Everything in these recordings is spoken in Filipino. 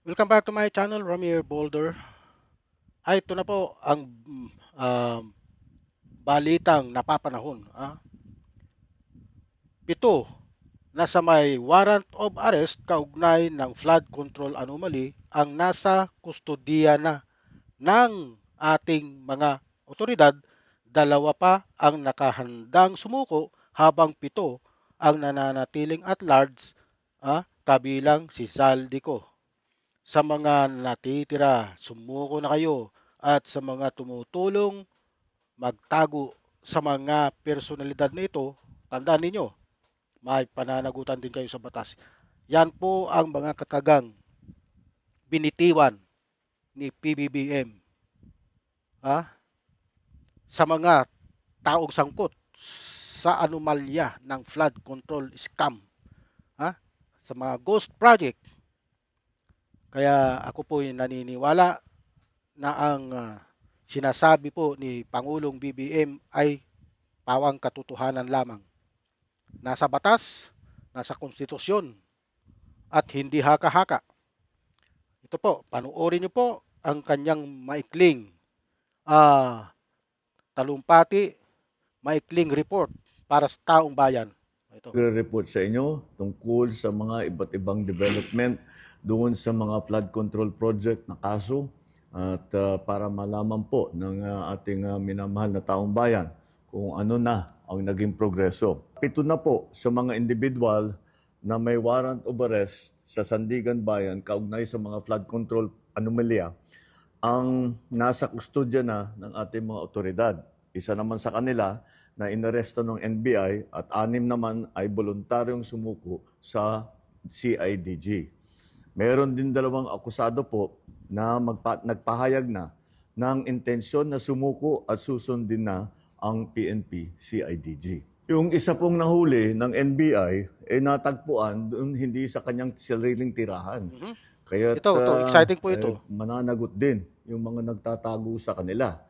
Welcome back to my channel, Ramir Boulder. Ay, ito na po ang um, balitang napapanahon. Pito na sa may warrant of arrest kaugnay ng flood control anomaly ang nasa kustodiya na ng ating mga otoridad. Dalawa pa ang nakahandang sumuko habang pito ang nananatiling at large, kabilang si Saldico. Sa mga natitira, sumuko na kayo, at sa mga tumutulong magtago sa mga personalidad na ito, tandaan ninyo, may pananagutan din kayo sa batas. Yan po ang mga katagang binitiwan ni PBBM, sa mga taong sangkot sa anomalya ng flood control scam, sa mga ghost project. Kaya ako po ay naniniwala na ang sinasabi po ni Pangulong BBM ay pawang katotohanan lamang. Nasa batas, nasa konstitusyon, at hindi haka-haka. Ito po, panuorin niyo po ang kanyang maikling ah, talumpati, maikling report para sa taong bayan. Ito. Report sa inyo tungkol sa mga iba't ibang development doon sa mga flood control project na kaso at para malaman po ng ating minamahal na taong bayan kung ano na ang naging progreso. Pito na po sa mga individual na may warrant of arrest sa Sandigan Bayan kaugnay sa mga flood control anomalya ang nasa kustodya na ng ating mga otoridad. Isa naman sa kanila na inaresto ng NBI at 6 naman ay voluntaryong sumuko sa CIDG. Meron din 2 akusado po na nagpahayag na ng intensyon na sumuko at susundin na ang PNP CIDG. Yung isa pong nahuli ng NBI natagpuan doon hindi sa kanyang sariling tirahan. Mhm. Kaya't Ito, exciting po ito. mananagot din yung mga nagtatago sa kanila.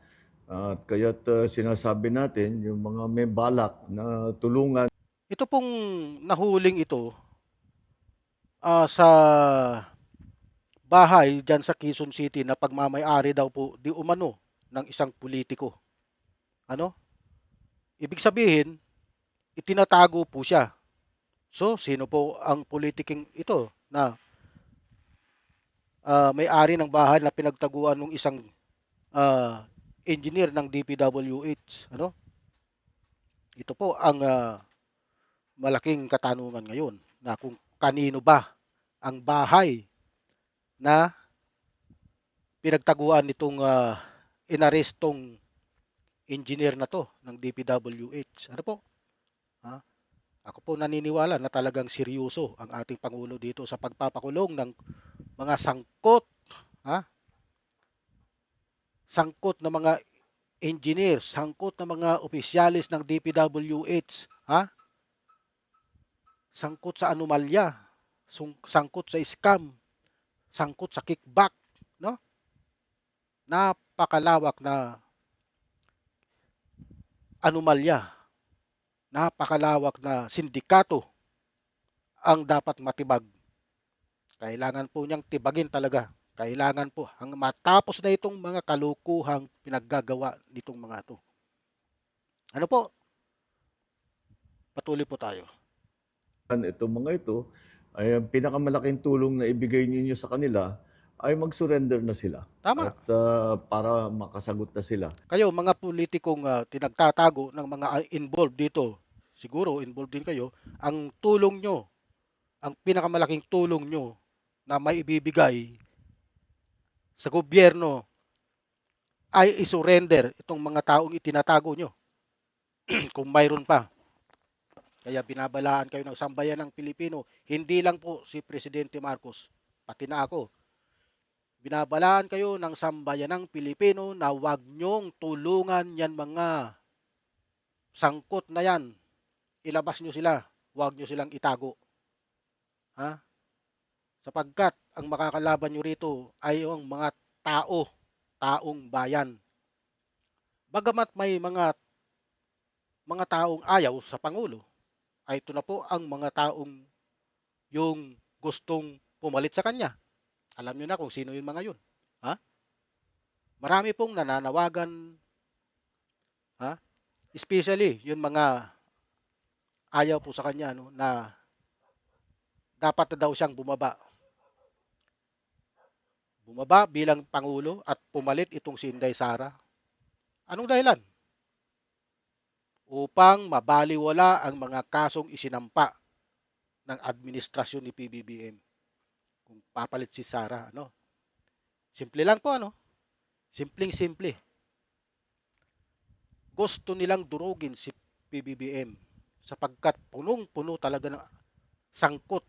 At kaya't sinasabi natin yung mga may balak na tulungan. Ito pong nahuling ito sa bahay dyan sa Quezon City na pagmamay-ari daw po di umano ng isang politiko. Ano? Ibig sabihin, itinatago po siya. So, sino po ang politiking ito na may-ari ng bahay na pinagtaguan ng isang ah, engineer ng DPWH? Ano? Ito po ang malaking katanungan ngayon na kung kanino ba ang bahay na pinagtaguan nitong inarestong engineer na to ng DPWH. Ano po? Ha? Ako po naniniwala na talagang seryoso ang ating Pangulo dito sa pagpapakulong ng mga sangkot, ha? Sangkot na mga engineer, sangkot na mga opisyalis ng DPWH, sangkot sa anomalya, sangkot sa scam, sangkot sa kickback, no? Napakalawak na anomalya, napakalawak na sindikato ang dapat matibag. Kailangan po niyang tibagin talaga. Kailangan po hanggang matapos na itong mga kalukuhang pinaggagawa nitong mga ito. Ano po? Patuloy po tayo. Itong mga ito ay ang pinakamalaking tulong na ibigay ninyo sa kanila ay mag-surrender na sila Tama. at para makasagot na sila. Kayo mga politikong tinagtatago ng mga involved dito, siguro involved din kayo, ang tulong nyo, ang pinakamalaking tulong nyo na may ibibigay sa gobyerno ay isurrender itong mga taong itinatago nyo kung mayroon pa. Kaya binabalaan kayo ng sambayan ng Pilipino, hindi lang po si Presidente Marcos, pati na ako. Binabalaan kayo ng sambayan ng Pilipino na wag nyong tulungan yan mga sangkot na yan. Ilabas nyo sila, wag nyo silang itago. Ha? Sapagkat ang makakalaban nyo rito ay yung mga tao, taong bayan. Bagamat may mga taong ayaw sa Pangulo, ay ito na po ang mga taong yung gustong pumalit sa kanya. Alam niyo na kung sino yung mga yun. Ha? Marami pong nananawagan, ha? Especially yung mga ayaw po sa kanya no, na dapat na daw siyang bumaba. Bumaba bilang Pangulo at pumalit itong si Inday Sara. Anong dahilan? Upang mabaliwala ang mga kasong isinampa ng administrasyon ni PBBM. Kung papalit si Sara, ano? Simple lang po, ano? Simpleng-simple. Gusto nilang durugin si PBBM sapagkat punong-puno talaga ng sangkot.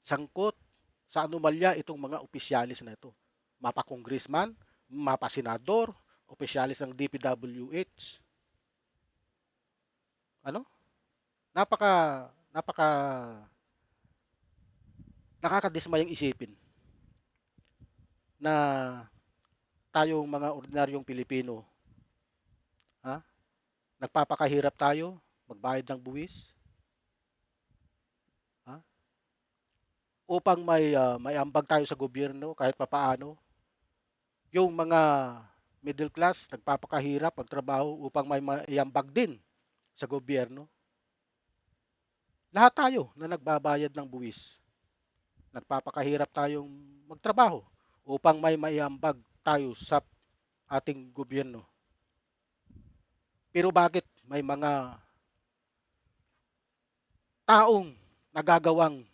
Sangkot sa anomalya itong mga opisyalis na ito. Mapa congressman, mapa senador, opisyalis ng DPWH. Ano? Napaka napaka nakakadismayang isipin na tayong mga ordinaryong Pilipino, ha? Nagpapakahirap tayo magbayad ng buwis, ha? Upang may ambag tayo sa gobyerno kahit papaano. Yung mga middle class nagpapakahirap magtrabaho upang may maiambag din sa gobyerno. Lahat tayo na nagbabayad ng buwis, nagpapakahirap tayong magtrabaho upang may maiambag tayo sa ating gobyerno. Pero bakit may mga taong nagagawang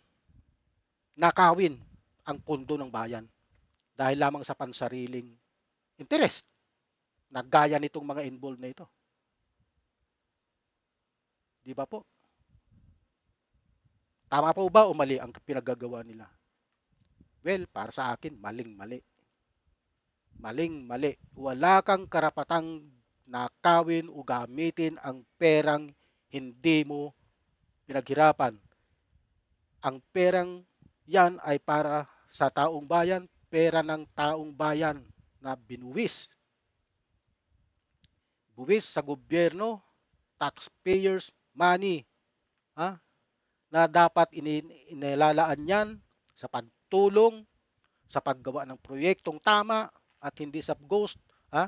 nakawin ang pondo ng bayan dahil lamang sa pansariling interest na gaya nitong mga involved na ito? Di ba po? Tama po ba o mali ang pinaggagawa nila? Well, para sa akin, maling-mali. Maling-mali. Wala kang karapatang nakawin o gamitin ang perang hindi mo pinaghirapan. Ang perang yan ay para sa taong bayan, pera ng taong bayan na binuwis. Buwis sa gobyerno, taxpayers money, ha? Na dapat inilalaan yan sa pagtulong, sa paggawa ng proyektong tama at hindi sa ghost, ha?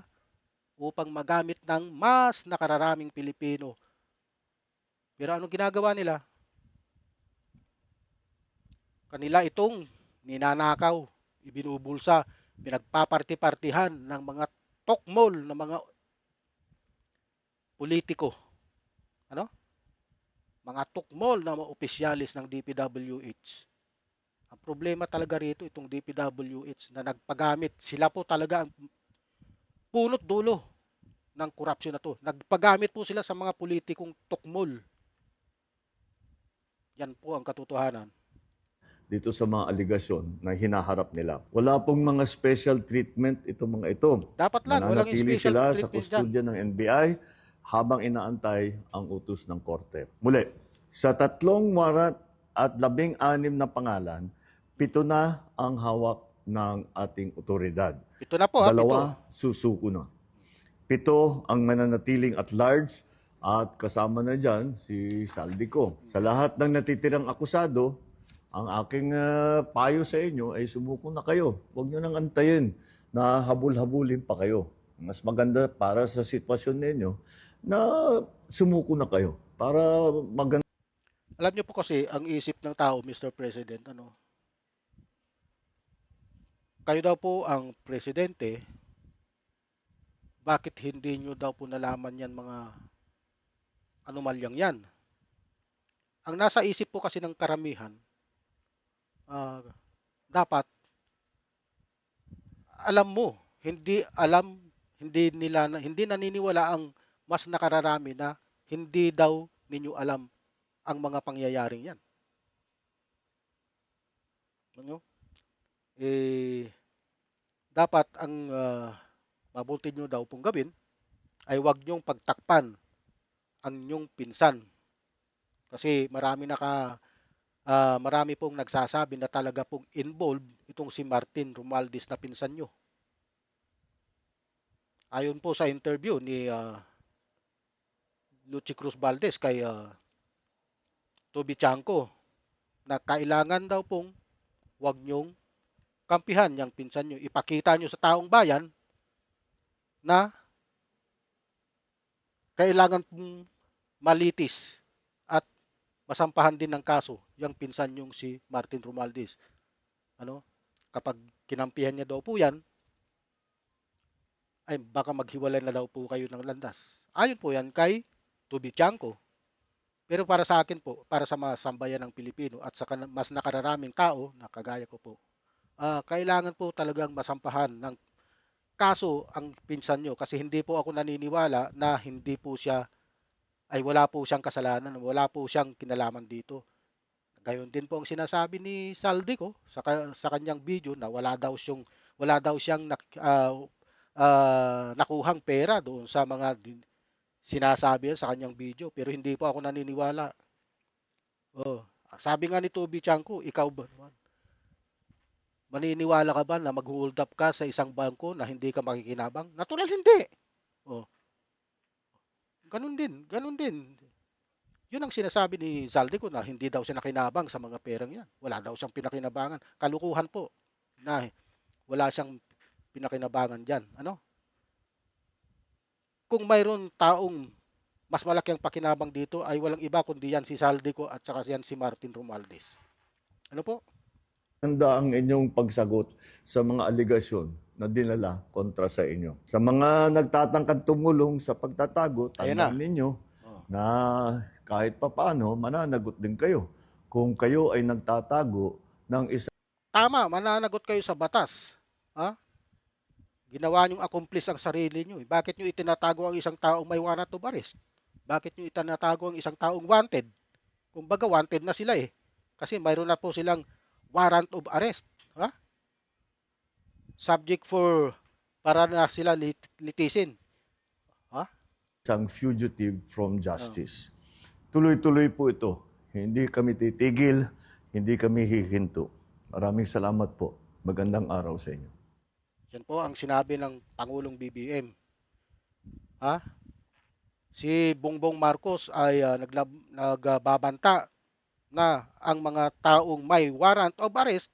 Upang magamit ng mas nakararaming Pilipino. Pero anong ginagawa nila? Kanila itong ninanakaw, ibinubulsa, pinagpaparti-partihan ng mga tokmol na mga politiko. Ano? Mga tukmol na mga opisyalis ng DPWH. Ang problema talaga rito itong DPWH na nagpagamit. Sila po talaga ang punot dulo ng korupsyon na to. Nagpagamit po sila sa mga politikong tukmol. Yan po ang katotohanan. dito sa mga aligasyon na hinaharap nila. Wala pong mga special treatment itong mga ito. Dapat lang, walang Nananatili special sila sa treatment dyan. kustodya ng NBI habang inaantay ang utos ng korte. Muli, sa 3 warat at 16 na pangalan, 7 na ang hawak ng ating otoridad. Ito na po ha, ito. 2 susuko na. 7 ang mananatiling at large at kasama na dyan si Saldico. Sa lahat ng natitirang akusado, ang aking payo sa inyo ay sumuko na kayo. Huwag nyo nang antayin na habul-habulin pa kayo. Mas maganda para sa sitwasyon ninyo na sumuko na kayo para maganda. Alam niyo po kasi ang isip ng tao, Mr. President, ano? Kayo daw po ang presidente, bakit hindi niyo daw po nalaman yan mga anomalyang yan? Ang nasa isip po kasi ng karamihan, ah, dapat alam mo, hindi alam, hindi naniniwala ang mas nakararami na hindi daw ninyo alam ang mga pangyayaring yan. Ano? Eh, dapat ang mabuti nyo daw pong gawin ay wag nyong pagtakpan ang inyong pinsan. Kasi marami pong nagsasabi na talaga pong involved itong si Martin Romualdez na pinsan nyo. Ayon po sa interview ni Lucy Cruz Valdez kay Toby Chanko na kailangan daw pong wag nyong kampihan yang pinsan nyo. Ipakita nyo sa taong bayan na kailangan pong malitis at masampahan din ng kaso yung pinsan yung si Martin Romualdez. Ano? Kapag kinampihan niya daw po yan, ay baka maghiwalay na daw po kayo ng landas. Ayon po yan kay Tubi Tiangco. Pero para sa akin po, para sa mga sambayan ng Pilipino at sa mas nakararaming tao na kagaya ko po, kailangan po talagang masampahan ng kaso ang pinsan nyo kasi hindi po ako naniniwala na hindi po siya ay wala po siyang kasalanan, wala po siyang kinalaman dito. Gayon din po ang sinasabi ni Saldico sa kanyang video na wala daw siyang nakuhang pera doon sa mga sinasabi sa kanyang video pero hindi po ako naniniwala. Oh, sabi nga ni Toby Chanko, ikaw ba naman? Maniniwala ka ba na mag-hold up ka sa isang bangko na hindi ka makikinabang? Natural hindi. Oh, ganun din, ganun din. Yun ang sinasabi ni Zaldico na hindi daw siya nakinabang sa mga perang yan. Wala daw siyang pinakinabangan. Kalukuhan po na wala siyang pinakinabangan diyan. Ano? Kung mayroon taong mas malaki ang pakinabang dito ay walang iba kundi yan si Zaldico at saka yan si Martin Romualdez. Ano po? Handa ang inyong pagsagot sa mga aligasyon na dinala kontra sa inyo. Sa mga nagtatangkad tumulong sa pagtatago, Ayan na. tandaan ninyo Oh. na kahit papaano, mananagot din kayo kung kayo ay nagtatago ng isang Tama, mananagot kayo sa batas. Ha? Ginawa niyong accomplice ang sarili niyo. Bakit niyo itinatago ang isang taong may warrant of arrest? Bakit niyo itinatago ang isang taong wanted? Kumbaga wanted na sila eh. Kasi mayroon na po silang warrant of arrest. Ha? Subject for para na sila litisin. Ha? fugitive from Oh. justice. Tuloy-tuloy po ito. Hindi kami titigil, hindi kami hihinto. Maraming salamat po. Magandang araw sa inyo. Yan po ang sinabi ng Pangulong BBM. Ha? Si Bongbong Marcos ay nagbabanta na ang mga taong may warrant of arrest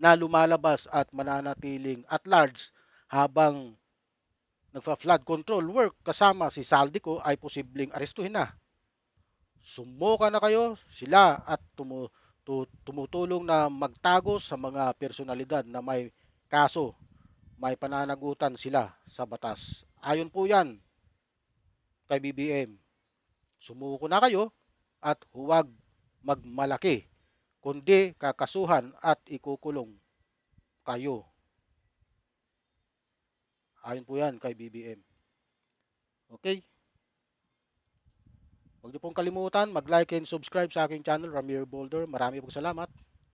na lumalabas at mananatiling at large habang nagfa-flood control work kasama si Saldico ay posibleng arestuhin na. Sumuka na kayo sila at tumutulong na magtago sa mga personalidad na may kaso, may pananagutan sila sa batas. Ayon po yan kay BBM. Sumuko na kayo at huwag magmalaki, kundi kakasuhan at ikukulong kayo. Ayon po yan kay BBM. Okay? Huwag niyo pong kalimutan mag-like and subscribe sa aking channel, Ramir Boulder. Marami pong salamat.